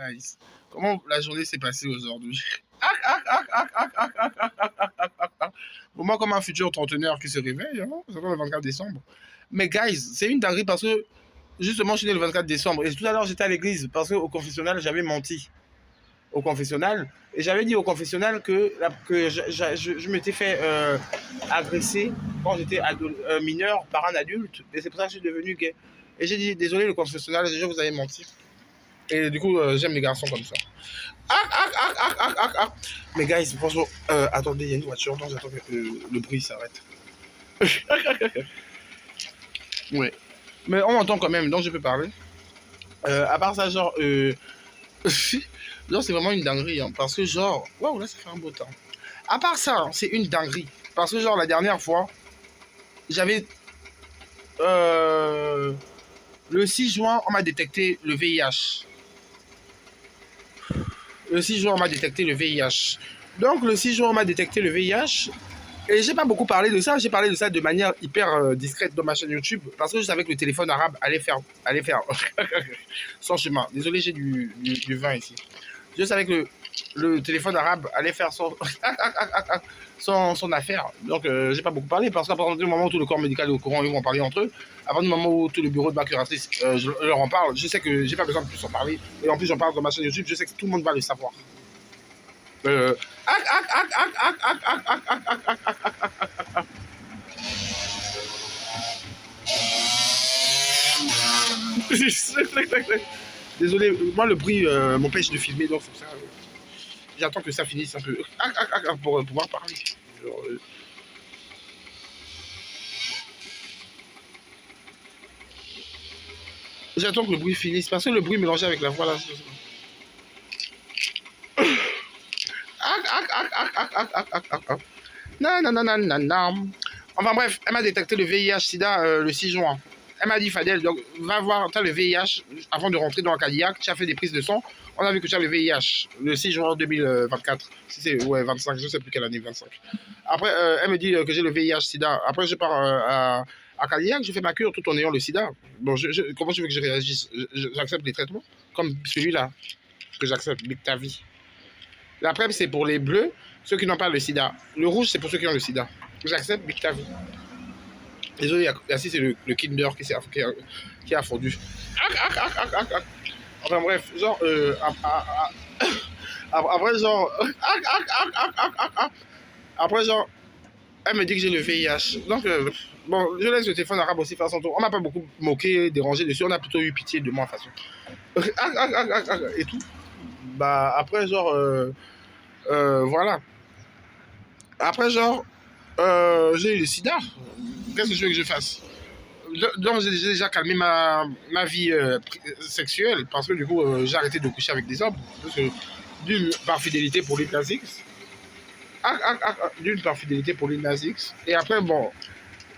Guys, comment la journée s'est passée aujourd'hui? Pour moi, comme un futur trentenaire qui se réveille, hein, c'est comme le 24 décembre. Mais guys, c'est une dinguerie parce que justement, je suis né le 24 décembre et tout à l'heure, j'étais à l'église parce qu'au confessionnal, j'avais menti. Au confessionnal. Et j'avais dit au confessionnal que je m'étais fait agresser quand j'étais mineur par un adulte. Et c'est pour ça que je suis devenu gay. Et j'ai dit, désolé le confessionnal, je vous avais menti. Et du coup, j'aime les garçons comme ça. Mais guys, franchement, attendez, il y a une voiture, donc j'attends que le bruit s'arrête. Ouais. Mais on m'entend quand même, donc je peux parler. À part ça, genre, genre c'est vraiment une dinguerie, hein, parce que genre, waouh, là ça fait un beau temps. À part ça, hein, c'est une dinguerie, parce que genre la dernière fois, j'avais, le 6 juin, on m'a détecté le VIH. Le 6 juin, on m'a détecté le VIH. Donc, le 6 juin, on m'a détecté le VIH. Et j'ai pas beaucoup parlé de ça. J'ai parlé de ça de manière hyper discrète dans ma chaîne YouTube. Parce que je savais que le téléphone arabe allait faire son chemin. Désolé, j'ai du vin ici. Je savais que le téléphone arabe allait faire son affaire. Donc, j'ai pas beaucoup parlé. Parce qu'à partir du moment où tout le corps médical est au courant, ils vont en parler entre eux. À partir du moment où tout le bureau de ma curatrice, je leur en parle, je sais que j'ai pas besoin de plus en parler. Et en plus, j'en parle dans ma chaîne YouTube, je sais que tout le monde va le savoir. Désolé, moi le bruit m'empêche de filmer, donc c'est ça. J'attends que ça finisse un peu pour pouvoir parler. Genre, j'attends que le bruit finisse parce que le bruit mélangé avec la voix là. Non, non, non, non, non, non. Enfin bref, elle m'a détecté le VIH-Sida le 6 juin. Elle m'a dit, Fadel, donc, va voir, tu as le VIH avant de rentrer dans la Cadillac, tu as fait des prises de sang, on a vu que tu as le VIH le 6 juin 2024. Si c'est, ouais, 25, je ne sais plus quelle année, 25. Après, elle me dit que j'ai le VIH-Sida. Après, je pars à Cadillac, je fais ma cure tout en ayant le sida. Bon, comment tu veux que je réagisse? J'accepte les traitements comme celui-là, que j'accepte, Biktarvy. La PrEP, c'est pour les bleus, ceux qui n'ont pas le sida. Le rouge, c'est pour ceux qui ont le sida. J'accepte Biktarvy. Désolé, ici c'est le Kinder qui a fondu. Enfin bref, genre, après genre, après genre, elle me dit que j'ai le VIH. Donc, bon, je laisse le téléphone arabe aussi faire son tour. On m'a pas beaucoup moqué, dérangé dessus, on a plutôt eu pitié de moi, de toute façon. Et tout. Bah, après genre, voilà. Après genre, j'ai eu le sida. Qu'est-ce que je veux que je fasse? Donc j'ai déjà calmé ma vie sexuelle parce que du coup j'ai arrêté de coucher avec des hommes. D'une par fidélité pour les Nazix. D'une par fidélité pour les Nazix. Et après bon,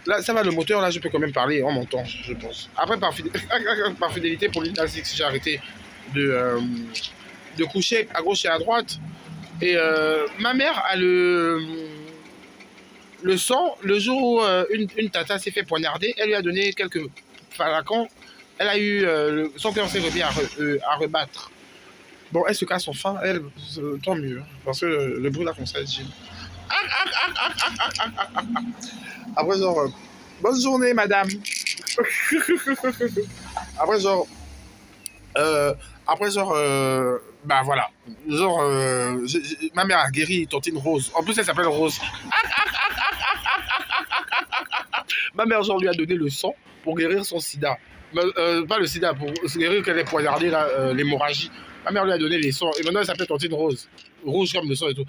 là ça va le moteur, là je peux quand même parler en montant je pense. Après par fidélité pour les Nazix, j'ai arrêté de coucher à gauche et à droite. Et ma mère a le sang, le jour où une tata s'est fait poignarder, elle lui a donné quelques falacans. Elle a eu son cœur s'est remis à rebattre. Bon, elle se casse enfin, elle, tant mieux, hein, parce que le bruit là comme ça, dit. Après genre, bonne journée madame. Après genre, bah voilà, genre, ma mère a guéri Tantine Rose. En plus elle s'appelle Rose. Ma mère, genre, lui a donné le sang pour guérir son sida. Pas le sida, pour guérir qu'elle ait poignardé l'hémorragie. Ma mère lui a donné les sangs. Et maintenant, elle s'appelle Tantine Rose. Rouge comme le sang et tout.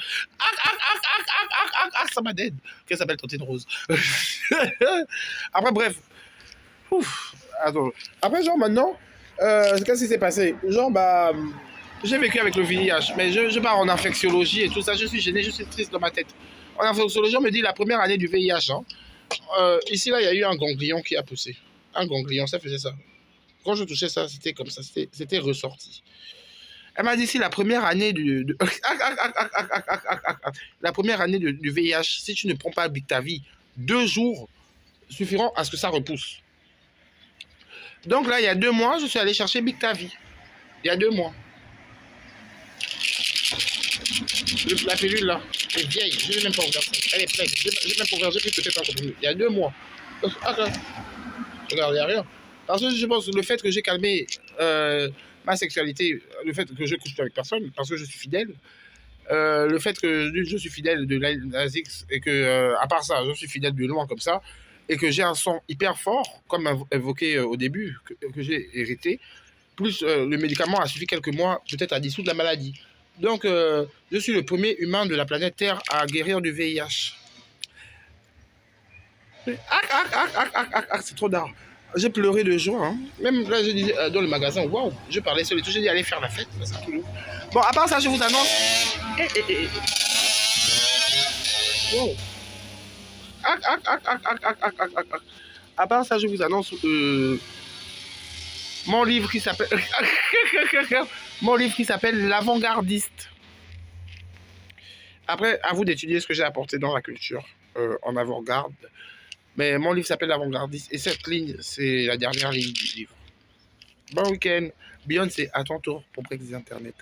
Ça m'a d'aide. Qu'elle s'appelle Tantine Rose. Après, bref. Ouf. Attends. Après, genre, maintenant, qu'est-ce qui s'est passé? Genre, bah, j'ai vécu avec le VIH, mais je pars en infectiologie et tout ça. Je suis gêné, je suis triste dans ma tête. En infectiologie, on me dit la première année du VIH, hein. Ici, là, il y a eu un ganglion qui a poussé. Un ganglion, ça faisait ça. Quand je touchais ça, c'était comme ça, c'était ressorti. Elle m'a dit si la première année la première année du VIH, si tu ne prends pas Biktarvy, 2 jours suffiront à ce que ça repousse. Donc là, il y a 2 mois, je suis allé chercher Biktarvy. Il y a 2 mois. La pilule là, elle est vieille, je n'ai même pas ouvert ça. Elle est pleine, j'ai même pas ouvert, j'ai pris peut-être un comprimé. Il y a 2 mois. Ah, regarde, il n'y a rien. Parce que je pense que le fait que j'ai calmé ma sexualité, le fait que je couche plus avec personne, parce que je suis fidèle, le fait que je suis fidèle de l'ASIX et que, à part ça, je suis fidèle de loin comme ça, et que j'ai un son hyper fort, comme évoqué au début, que j'ai hérité, plus le médicament a suffi quelques mois peut-être à dissoudre la maladie. Donc, je suis le premier humain de la planète Terre à guérir du VIH. C'est trop d'art. J'ai pleuré de joie. Hein. Même là, je disais dans le magasin, waouh, je parlais sur les touches, j'ai dit allez faire la fête. Bon, à part ça, je vous annonce. Wow. À part ça, je vous annonce mon livre qui s'appelle mon livre qui s'appelle L'avant-gardiste. Après, à vous d'étudier ce que j'ai apporté dans la culture en avant-garde. Mais mon livre s'appelle L'avant-gardiste et cette ligne, c'est la dernière ligne du livre. Bon week-end. Beyoncé, à ton tour pour Brexit Internet.